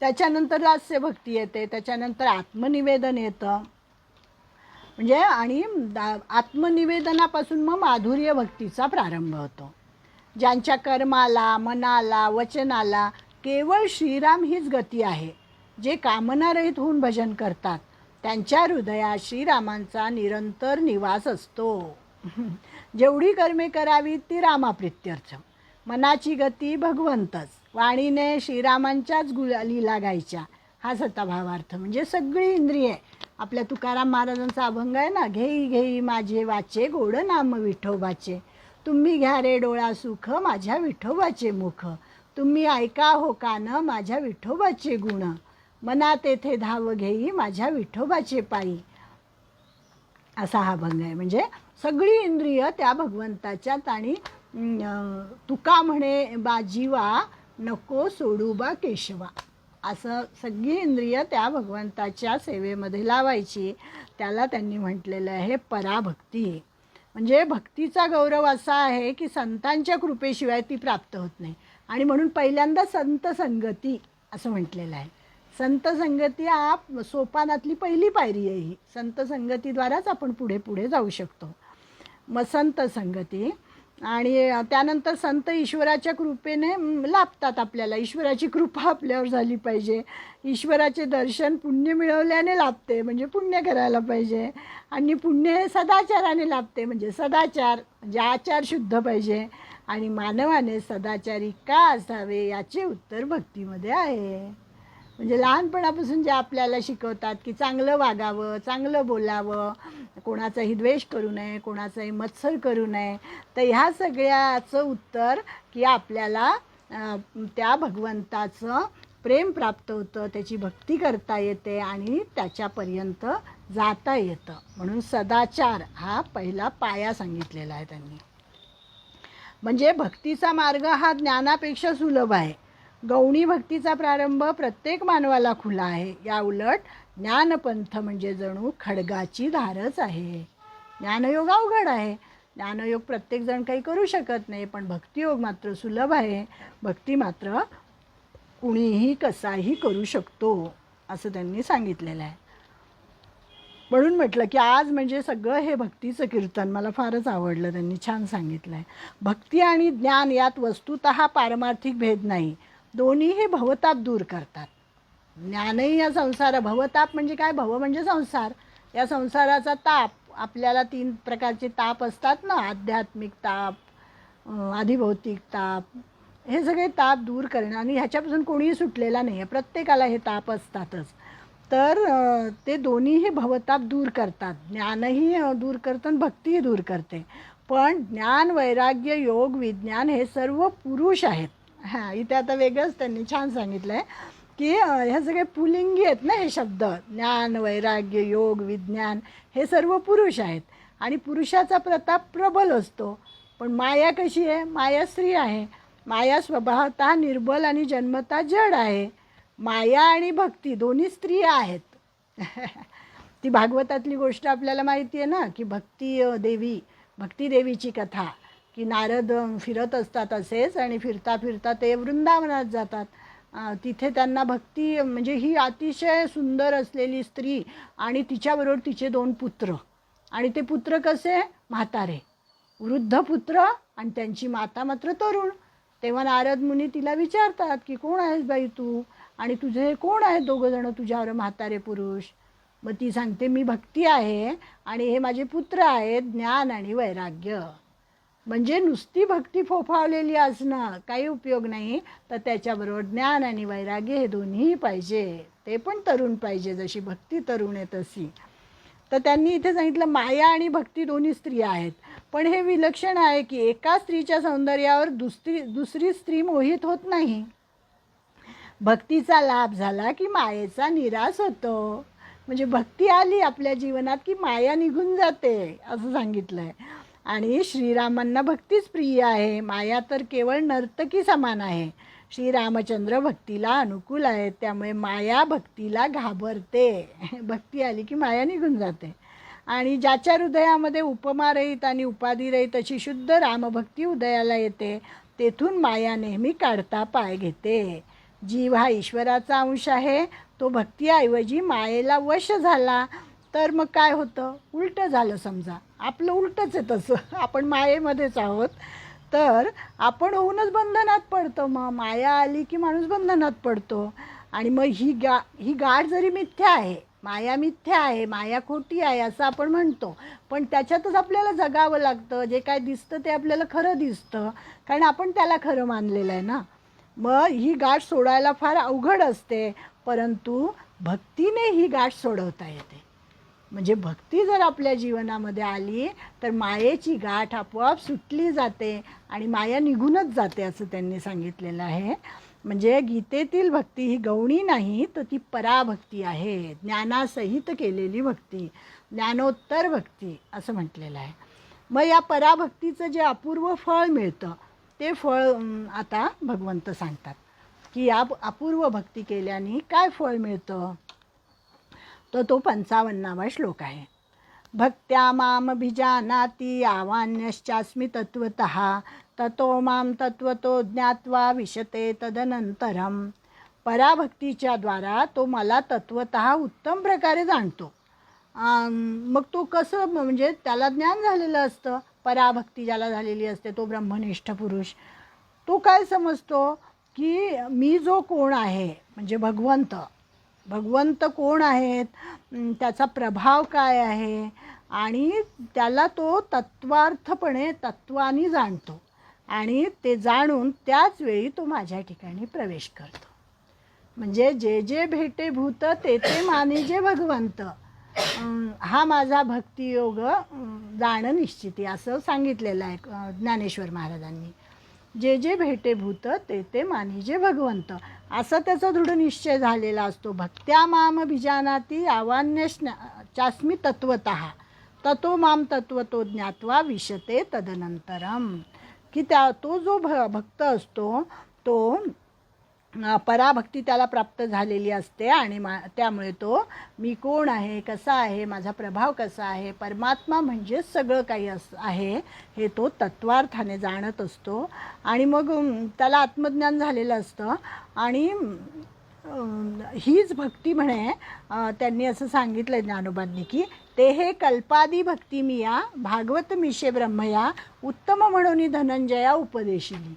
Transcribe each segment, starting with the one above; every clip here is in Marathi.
त्याच्यानंतर लास्य भक्ती येते, त्याच्यानंतर आत्मनिवेदन येतं. म्हणजे आणि आत्मनिवेदनापासून मग माधुर्य भक्तीचा प्रारंभ होतो. ज्यांच्या कर्माला, मनाला, वचनाला केवळ श्रीराम हीच गती आहे, जे कामनारहित होऊन भजन करतात त्यांच्या हृदयात श्रीरामांचा निरंतर निवास असतो. जेवढी कर्मे करावीत ती रामाप्रित्यर्थ. मनाची गती भगवंतच, वाणीने श्रीरामांच्याच लीला गायच्या, हाच होता भावार्थ. म्हणजे सगळी इंद्रिये, आपल्या तुकाराम महाराजांचा अभंग आहे ना, घेई घेई माझे वाचे गोड नाम विठोबाचे, तुम्ही घ्या रे डोळा सुख माझ्या विठोबाचे मुख, तुम्ही ऐका हो कान माझ्या विठोबाचे गुण, मना तेथे धाव घेई माझ्या विठोबाचे पायी, असा हा अभंग आहे. म्हणजे सगळी इंद्रिय त्या भगवंताच्यात. आणि तुका म्हणे बा जीवा नको सोडू बा केशवा, असं सगळी इंद्रिय त्या भगवंताच्या सेवेमध्ये लावायची. त्याला त्यांनी म्हटलेलं आहे पराभक्ती. म्हणजे भक्तीचा गौरव असा आहे की संतांच्या कृपेशिवाय ती प्राप्त होत नाही. आणि म्हणून पहिल्यांदा संत संगती असं म्हटलेलं आहे. संत संगती हा सोपानातली पहिली पायरी आहे. ही संत संगतीद्वाराच आपण पुढे पुढे जाऊ शकतो. मग संत संगती आणि त्यानंतर संत ईश्वराच्या कृपेने लाभतात आपल्याला. ईश्वराची कृपा आपल्यावर झाली पाहिजे. ईश्वराचे दर्शन पुण्य मिळवल्याने लाभते, म्हणजे पुण्य करायला पाहिजे. आणि पुण्य हे सदाचाराने लाभते, म्हणजे सदाचार म्हणजे आचार शुद्ध पाहिजे. आणि मानवाने सदाचारी का असावे याचे उत्तर भक्तीमध्ये आहे. म्हणजे लहानपणापासून जे आपल्याला शिकवतात की चांगलं वागावं, चांगलं बोलावं, कोणाचाही द्वेष करू नये, कोणाचाही मत्सर करू नये, तर ह्या सगळ्याचं उत्तर की आपल्याला त्या भगवंताचं प्रेम प्राप्त होतं, त्याची भक्ती करता येते आणि त्याच्यापर्यंत जाता येतं. म्हणून सदाचार हा पहिला पाया सांगितलेला आहे त्यांनी. म्हणजे भक्तीचा मार्ग हा ज्ञानापेक्षा सुलभ आहे. गौणी भक्तीचा प्रारंभ प्रत्येक मानवाला खुला आहे. या उलट ज्ञानपंथ म्हणजे जणू खडगाची धारच आहे. ज्ञानयोग अवघड आहे. ज्ञानयोग प्रत्येकजण काही करू शकत नाही, पण भक्तियोग मात्र सुलभ आहे. भक्ती मात्र कुणीही कसाही करू शकतो, असं त्यांनी सांगितलेलं आहे. म्हणून म्हटलं की आज म्हणजे सगळं हे भक्तीचं कीर्तन मला फारच आवडलं. त्यांनी छान सांगितलं आहे. भक्ती आणि ज्ञान यात वस्तुतः पारमार्थिक भेद नाही. दोन्हीही भवताप दूर करतात. ज्ञानही या भवताप म्हणजे काय? भव म्हणजे संसार. या संसाराचा ताप, आपल्याला 3 प्रकारचे ताप असतात ना, आध्यात्मिक ताप, अधिभौतिक ताप, हे सगळे ताप दूर करणं. आणि ह्याच्यापासून कोणीही सुटलेला नाही आहे, प्रत्येकाला हे ताप असतातच. तर ते दोन्हीही भवताप दूर करतात. ज्ञानही दूर करतं, भक्तीही दूर करते. पण ज्ञान, वैराग्य, योग, विज्ञान हे सर्व पुरुष आहेत. हां, इथे आता वेगळंच त्यांनी छान सांगितलं आहे की ह्या सगळे पुलिंगी आहेत ना हे शब्द. ज्ञान, वैराग्य, योग, विज्ञान हे सर्व पुरुष आहेत. आणि पुरुषाचा प्रताप प्रबल असतो. पण माया कशी आहे? माया स्त्री आहे. माया स्वभावतः निर्बल आणि जन्मतः जड आहे. माया आणि भक्ती दोन्ही स्त्रिया आहेत. ती भागवतातली गोष्ट आपल्याला माहिती आहे ना, की भक्ती देवीची कथा, की नारद फिरत असतात असेच, आणि फिरता फिरता ते वृंदावनात जातात. तिथे त्यांना भक्ती म्हणजे ही अतिशय सुंदर असलेली स्त्री आणि तिच्याबरोबर तिचे 2 पुत्र. आणि ते पुत्र कसे? म्हातारे, वृद्ध पुत्र, आणि त्यांची माता मात्र तरुण. तेव्हा नारद मुनी तिला विचारतात की कोण आहेस बाई तू, आणि तुझे कोण आहेत 2 जण तुझ्यावर म्हातारे पुरुष? मग ती सांगते मी भक्ती आहे आणि हे माझे पुत्र आहेत ज्ञान आणि वैराग्य. म्हणजे नुसती भक्ती फोफावलेली असणं काही उपयोग नाही, तर त्याच्याबरोबर ज्ञान आणि वैराग्य हे दोन्हीही पाहिजे. ते पण तरुण पाहिजे, जशी भक्ती तरुण आहे तशी. तर त्यांनी इथे सांगितलं माया आणि भक्ती दोन्ही स्त्रिया आहेत. पण हे विलक्षण आहे की एका स्त्रीच्या सौंदर्यावर दुसरी स्त्री मोहित होत नाही. भक्तीचा लाभ झाला की मायेचा निराश होतो. म्हणजे भक्ती आली आपल्या जीवनात की माया निघून जाते, असं सांगितलं आहे. आणि श्रीरामांना भक्तीच प्रिय आहे. माया तर केवळ नर्तकी समान आहे. श्रीरामचंद्र भक्तीला अनुकूल आहेत, त्यामुळे माया भक्तीला घाबरते. भक्ती आली की माया निघून जाते. आणि ज्याच्या हृदयामध्ये उपमारहित आणि उपाधिरहित अशी शुद्ध रामभक्ती उदयाला येते, तेथून माया नेहमी काढता पाय घेते. जीव हा ईश्वराचा अंश आहे, तो भक्तीऐवजी मायेला वश झाला तर मग काय होतं, उलटं झालं. समजा आपलं उलटंच आहे तसं, आपण मायेमध्येच आहोत, तर आपण होऊनच बंधनात पडतो. मग माया आली की माणूस बंधनात पडतो. आणि मग ही गाठ जरी मिथ्या आहे, माया मिथ्या आहे, माया खोटी आहे असं आपण म्हणतो, पण त्याच्यातच आपल्याला जगावं लागतं. जे काय दिसतं ते आपल्याला खरं दिसतं, कारण आपण त्याला खरं मानलेलं आहे ना. मग ही गाठ सोडायला फार अवघड असते, परंतु भक्तीने ही गाठ सोडवता येते. म्हणजे भक्ती जर आपल्या जीवनामध्ये आली तर मायेची गाठ आपोआप सुटली जाते आणि माया निघूनच जाते असं त्यांनी सांगितलेलं आहे. म्हणजे गीतेतील भक्ती ही गौणी नाही, तर ती पराभक्ती आहे, ज्ञानासहित केलेली भक्ती, ज्ञानोत्तर भक्ती असं म्हटलेलं आहे. मग या पराभक्तीचं जे अपूर्व फळ मिळतं ते फळ आता भगवंत सांगतात की या अपूर्व भक्ती केल्याने काय फळ मिळतं. तर तो 55वा श्लोक आहे. भक्त्या मामभिजानाति आवान्यश्चास्मि तत्त्वतः ततो माम तत्त्वतो ज्ञात्वा विशते तदनंतरम. पराभक्तीच्या द्वारा तो मला तत्त्वतः उत्तम प्रकारे जाणतो. मग तो कसं, म्हणजे त्याला ज्ञान झालेलं असतं. पराभक्ती ज्याला झालेली असते तो ब्रह्मनिष्ठ पुरुष, तो काय समजतो की मी जो कोण आहे, म्हणजे भगवंत कोण आहेत, त्याचा प्रभाव काय आहे, आणि त्याला तो तत्त्वार्थपणे तत्त्वानी जाणतो. आणि ते जाणून त्याच वेळी तो माझ्या ठिकाणी प्रवेश करतो. म्हणजे जे जे भेटे भूत ते ते माने जे भगवंत, हा माझा भक्तियोग जाणं निश्चिती असं सांगितलेलं आहे ज्ञानेश्वर महाराजांनी. जे जे भेटे भूत ते ते मानी जे भगवंत, असं त्याचा दृढ निश्चय झालेला असतो. भक्त्या माम बिजानाती आवान्यश्चास्मी तत्त्वतः ततो माम तत्त्वतो ज्ञात्वा विशते तदनंतरम. की तो जो भक्त असतो तो पराभक्ती त्याला प्राप्त झालेली असते आणि त्यामुळे तो मी कोण आहे, कसा आहे, माझा प्रभाव कसा आहे, परमात्मा म्हणजेच सगळं काही आहे हे तो तत्वार्थाने जाणत असतो. आणि मग त्याला आत्मज्ञान झालेलं असतं. आणि हीच भक्ती म्हणे, त्यांनी असं सांगितलं ज्ञानोबांनी की ते हे कल्पादी भक्ती मिया भागवत मिशे ब्रह्मया उत्तम म्हणून धनंजया उपदेशिली.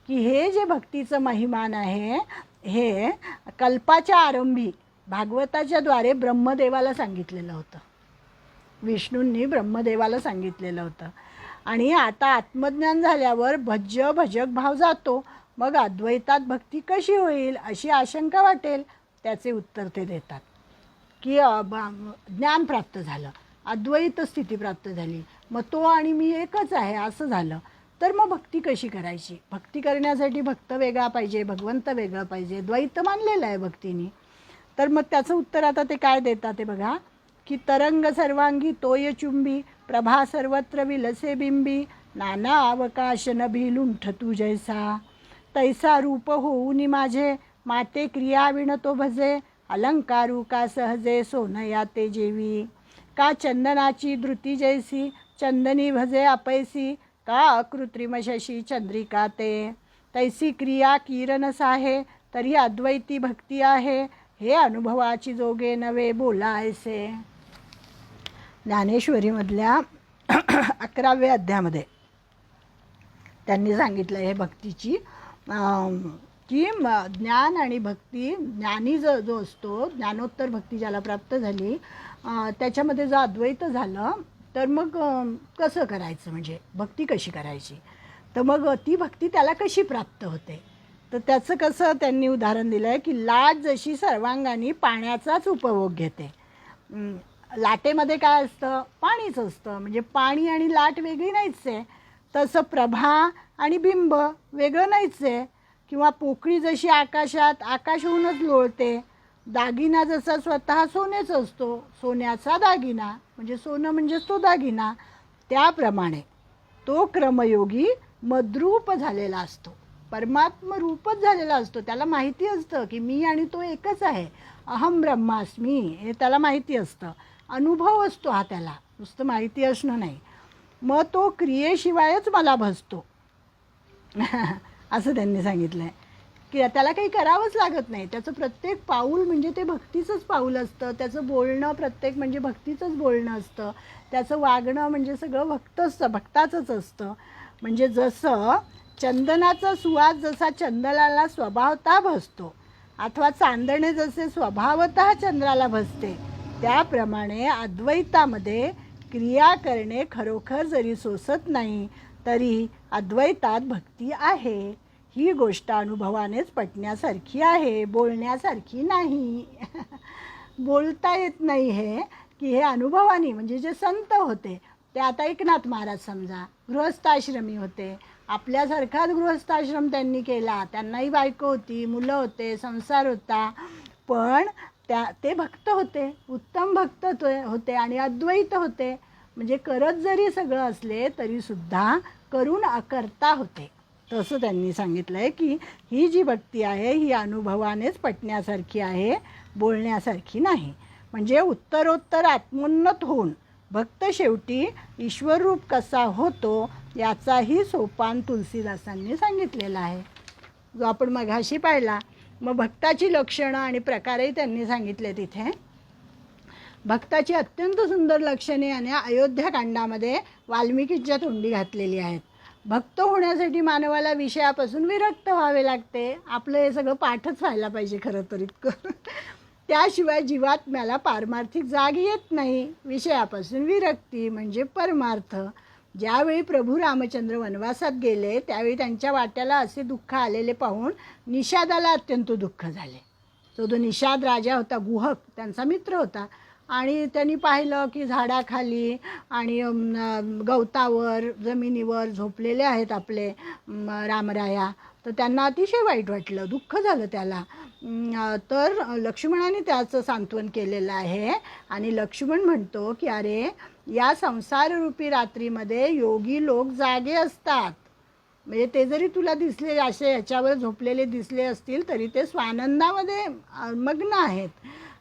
की हे जे भक्तीचं महिमान आहे हे कल्पाच्या आरंभी भागवताच्या द्वारे ब्रह्मदेवाला सांगितलेलं होतं, विष्णूंनी ब्रह्मदेवाला सांगितलेलं होतं. आणि आता आत्मज्ञान झाल्यावर भजक भाव जातो, मग अद्वैतात भक्ती कशी होईल अशी आशंका वाटेल. त्याचे उत्तर ते देतात की ज्ञान प्राप्त झालं, अद्वैत स्थिती प्राप्त झाली, मग तो आणि मी एकच आहे असं झालं, तर मग भक्ती कशी करायची. भक्ती करण्यासाठी भक्त वेगळा पाहिजे, भगवंत वेगळं पाहिजे, द्वैत मानलेलं आहे भक्तीने. तर मग त्याचं उत्तर आता ते काय देतात ते बघा की तरंग सर्वांगी तोय चुंबी प्रभा सर्वत्र विलसे बिंबी नाना अवकाश नभी लुंठ तू जैसा तैसा रूप होऊनी माझे माते क्रिया विणतो भजे अलंकारू का सहजे सोनया ते जेवी का चंदनाची धृती जैसी चंदनी भजे अपैसी का अकृत्रिम शशी चंद्रिका ते तैसी क्रिया किरण साहे तरी अद्वैती भक्ती आहे हे अनुभवाची जोगे नवे बोलायसे. ज्ञानेश्वरीमधल्या 11व्या अध्यायामध्ये त्यांनी सांगितलं हे भक्तीची की ज्ञान आणि भक्ती, ज्ञानी जो असतो, ज्ञानोत्तर भक्ती ज्याला प्राप्त झाली त्याच्यामध्ये जर अद्वैत झालं तर मग कसं करायचं, म्हणजे भक्ती कशी करायची, तर मग ती भक्ती त्याला कशी प्राप्त होते. तर त्याचं कसं त्यांनी उदाहरण दिलं आहे की लाट जशी सर्वांगाने पाण्याचाच उपभोग घेते. लाटेमध्ये काय असतं, पाणीच असतं, म्हणजे पाणी आणि लाट वेगळी नाहीच आहे. तसं प्रभा आणि बिंब वेगळं नाहीच आहे. किंवा पोकळी जशी आकाशात आकाश होऊनच लोळते, दागिना जसा स्वतः सोनेच असतो, सोन्याचा दागिना म्हणजे सोनं म्हणजेच तो दागिना, त्याप्रमाणे तो क्रमयोगी मद्रूप झालेला असतो, परमात्म रूपच झालेला असतो. त्याला माहिती असतं की मी आणि तो एकच आहे, अहम ब्रह्मास्मी हे त्याला माहिती असतं, अनुभव असतो हा त्याला, नुसतं माहिती असणं नाही. मग तो क्रियेशिवायच मला भजतो असं त्यांनी सांगितलं आहे की त्याला काही करावंच लागत नाही. त्याचं प्रत्येक पाऊल म्हणजे ते भक्तीचंच पाऊल असतं. त्याचं बोलणं प्रत्येक म्हणजे भक्तीचंच बोलणं असतं. त्याचं वागणं म्हणजे सगळं भक्ताचंच असतं. म्हणजे जसं चंदनाचा सुवास जसा चंदनाला स्वभावतः भसतो अथवा चांदणे जसे स्वभावतः चंद्राला भसते, त्याप्रमाणे अद्वैतामध्ये क्रिया करणे खरोखर जरी सोसत नाही तरी अद्वैतात भक्ती आहे. ही गोष्ट अनुभवानेच पटण्यासारखी आहे, बोलण्यासारखी नाही. बोलता येत नाही हे, की हे अनुभवाने म्हणजे जे संत होते ते, आता एकनाथ महाराज समजा गृहस्थाश्रमी होते, आपल्यासारखाच गृहस्थाश्रम त्यांनी केला, त्यांनाही बायको होती, मुलं होते, संसार होता, पण ते भक्त होते, उत्तम भक्त होते आणि अद्वैत होते. म्हणजे करत जरी सगळं असले तरीसुद्धा करून अकर्ता होते. तसं त्यांनी सांगितलं आहे की ही जी भक्ती आहे ही अनुभवानेच पटण्यासारखी आहे, बोलण्यासारखी नाही. म्हणजे उत्तरोत्तर आत्मोन्नत होऊन भक्त शेवटी ईश्वररूप कसा होतो याचाही सोपान तुलसीदासांनी सांगितलेला आहे, जो आपण मघाशी पाहिला. मग भक्ताची लक्षणं आणि प्रकारही त्यांनी सांगितले तिथे. भक्ताची अत्यंत सुंदर लक्षणे आणि अयोध्याकांडामध्ये वाल्मिकींच्या तोंडी घातलेली आहेत. भक्त होण्यासाठी मानवाला विषयापासून विरक्त व्हावे लागते. आपलं हे सगळं पाठच व्हायला पाहिजे खरं तर इतकं. त्याशिवाय जीवात्म्याला पारमार्थिक जाग येत नाही. विषयापासून विरक्ती म्हणजे परमार्थ. ज्यावेळी प्रभू रामचंद्र वनवासात गेले त्यावेळी त्यांच्या वाट्याला असे दुःख आलेले पाहून निषादाला अत्यंत दुःख झाले. जो निषाद राजा होता, गुहक त्यांचा मित्र होता, आणि त्यांनी पाहिलं की झाडाखाली आणि गवतावर जमिनीवर झोपलेले आहेत आपले रामराया. तर त्यांना अतिशय वाईट वाटलं, दुःख झालं त्याला. तर लक्ष्मणाने त्याचं सांत्वन केलेलं आहे. आणि लक्ष्मण म्हणतो की अरे, या संसाररूपी रात्रीमध्ये योगी लोक जागे असतात. म्हणजे ते जरी तुला दिसले असे ह्याच्यावर झोपलेले दिसले असतील तरी ते स्वानंदामध्ये मग्न आहेत.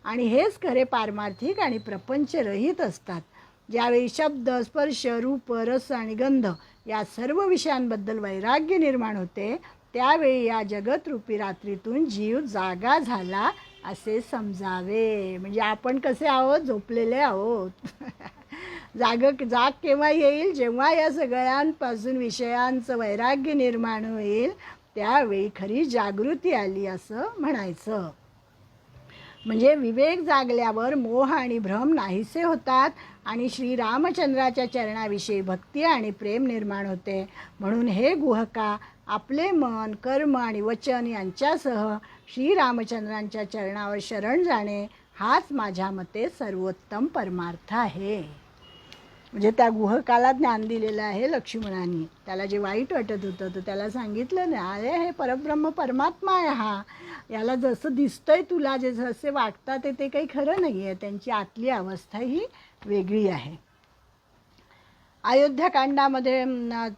आणि हेच खरे पारमार्थिक आणि प्रपंचरहित असतात. ज्यावेळी शब्द, स्पर्श, रूप, रस आणि गंध या सर्व विषयांबद्दल वैराग्य निर्माण होते त्यावेळी या जगतरूपी रात्रीतून जीव जागा झाला असे समजावे. म्हणजे आपण कसे आहोत, झोपलेले आहोत. जाग केव्हा येईल, जेव्हा या सगळ्यांपासून विषयांचं वैराग्य निर्माण होईल त्यावेळी खरी जागृती आली असं म्हणायचं. म्हणजे विवेक जागल्यावर मोह आणि भ्रम नाहीसे होतात आणि श्रीरामचंद्राच्या चरणाविषयी भक्ती आणि प्रेम निर्माण होते. म्हणून हे गुहका, आपले मन, कर्म आणि वचन यांच्यासह श्रीरामचंद्रांच्या चरणावर शरण जाणे हाच माझ्या मते सर्वोत्तम परमार्थ आहे. म्हणजे त्या गुहकाला ज्ञान दिलेलं आहे लक्ष्मणाने. त्याला जे वाईट वाटत होतं तर त्याला सांगितलं ना, अरे हे परब्रह्म परमात्मा आहे हा, याला जसं दिसतंय तुला, जे जसे वाटतात ते काही खरं नाही आहे. त्यांची आतली अवस्था ही वेगळी आहे. अयोध्याकांडामध्ये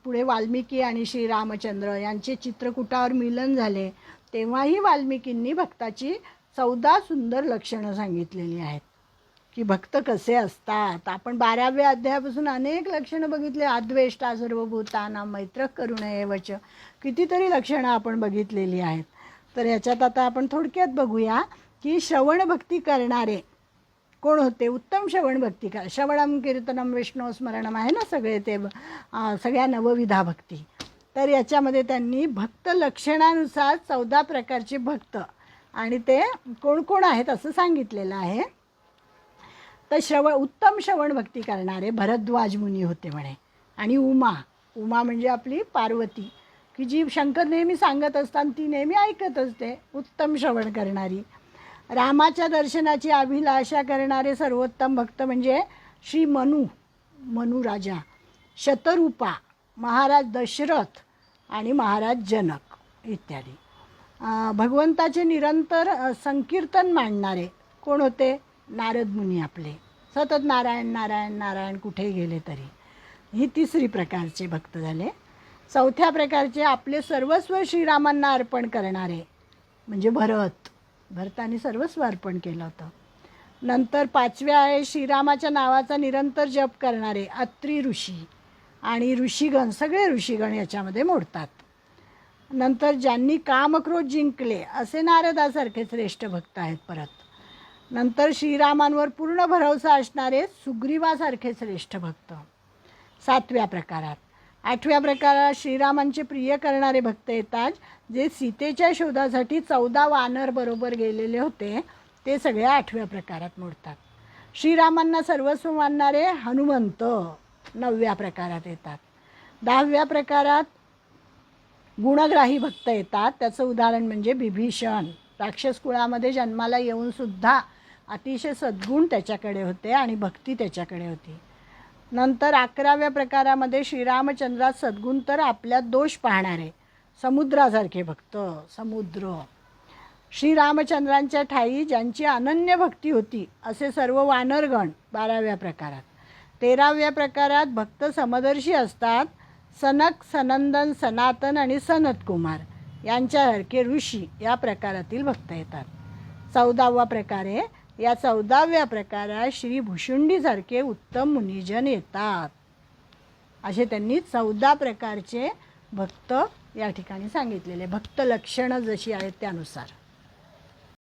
पुढे वाल्मिकी आणि श्रीरामचंद्र यांचे चित्रकूटावर मिलन झाले तेव्हाही वाल्मिकींनी भक्ताची 14 सुंदर लक्षणं सांगितलेली आहेत की भक्त कसे असतात. आपण 12व्या अध्यायापासून अनेक लक्षणं बघितले. अद्वेष्टा सर्वभूतानां मैत्रः करुणा एवच, कितीतरी लक्षणं आपण बघितलेली आहेत. तर याच्यात आता आपण थोडक्यात बघूया की श्रवण भक्ती करणारे कोण होते. उत्तम श्रवण भक्ती करा. श्रवणम कीर्तनम विष्णू स्मरणम आहे ना सगळे ते सगळ्या नवविधा भक्ती. तर याच्यामध्ये त्यांनी भक्त लक्षणानुसार 14 प्रकारचे भक्त आणि ते कोण कोण आहेत असं सांगितलेलं आहे. तर उत्तम श्रवण भक्ती करणारे भरद्वाज मुनी होते म्हणे. आणि उमा म्हणजे आपली पार्वती, की जी शंकर नेहमी सांगत असतात ती नेहमी ऐकत असते, उत्तम श्रवण करणारी. रामाच्या दर्शनाची अभिलाषा करणारे सर्वोत्तम भक्त म्हणजे श्री मनु राजा, शतरूपा, महाराज दशरथ आणि महाराज जनक इत्यादी. भगवंताचे निरंतर संकीर्तन मांडणारे कोण होते. नारद मुनी आपले, सतत नारायण नारायण नारायण कुठे गेले तरी. ही 3री प्रकारचे भक्त झाले. 4थ्या प्रकारचे आपले सर्वस्व श्रीरामांना अर्पण करणारे म्हणजे भरताने सर्वस्व अर्पण केलं होतं. नंतर 5व्या आहे श्रीरामाच्या नावाचा निरंतर जप करणारे अत्री ऋषी आणि ऋषीगण, सगळे ऋषीगण याच्यामध्ये मोडतात. नंतर ज्यांनी कामक्रोध जिंकले असे नारदासारखे श्रेष्ठ भक्त आहेत. परत नंतर श्रीरामांवर पूर्ण भरवसा असणारे सुग्रीवासारखे श्रेष्ठ भक्त 7व्या प्रकारात. 8व्या प्रकारात श्रीरामांचे प्रिय करणारे भक्त येतात, जे सीतेच्या शोधासाठी 14 वानर बरोबर गेलेले होते, ते सगळे 8व्या प्रकारात मोडतात. श्रीरामांना सर्वस्व मानणारे हनुमंत 9व्या प्रकारात येतात. 10व्या प्रकारात गुणग्राही भक्त येतात. त्याचं उदाहरण म्हणजे बिभीषण. राक्षस कुळामध्ये जन्माला येऊन सुद्धा अतिशय सद्गुण त्याच्याकडे होते आणि भक्ती त्याच्याकडे होती. नंतर 11व्या प्रकारामध्ये श्रीरामचंद्रात सद्गुण तर आपल्यात दोष पाहणारे समुद्रासारखे भक्त, समुद्र. श्रीरामचंद्रांच्या ठाई ज्यांची अनन्य भक्ती होती असे सर्व वानरगण 12व्या प्रकारात. 13व्या प्रकारात भक्त समदर्शी असतात. सनक, सनंदन, सनातन आणि सनतकुमार यांच्यासारखे ऋषी या प्रकारातील भक्त येतात. 14वा प्रकारे या 14व्या प्रकारात श्री भुशुंडीसारखे उत्तम मुनिजन येतात. असे त्यांनी 14 प्रकारचे भक्त या ठिकाणी सांगितलेले. भक्त लक्षणं जशी आहेत त्यानुसार.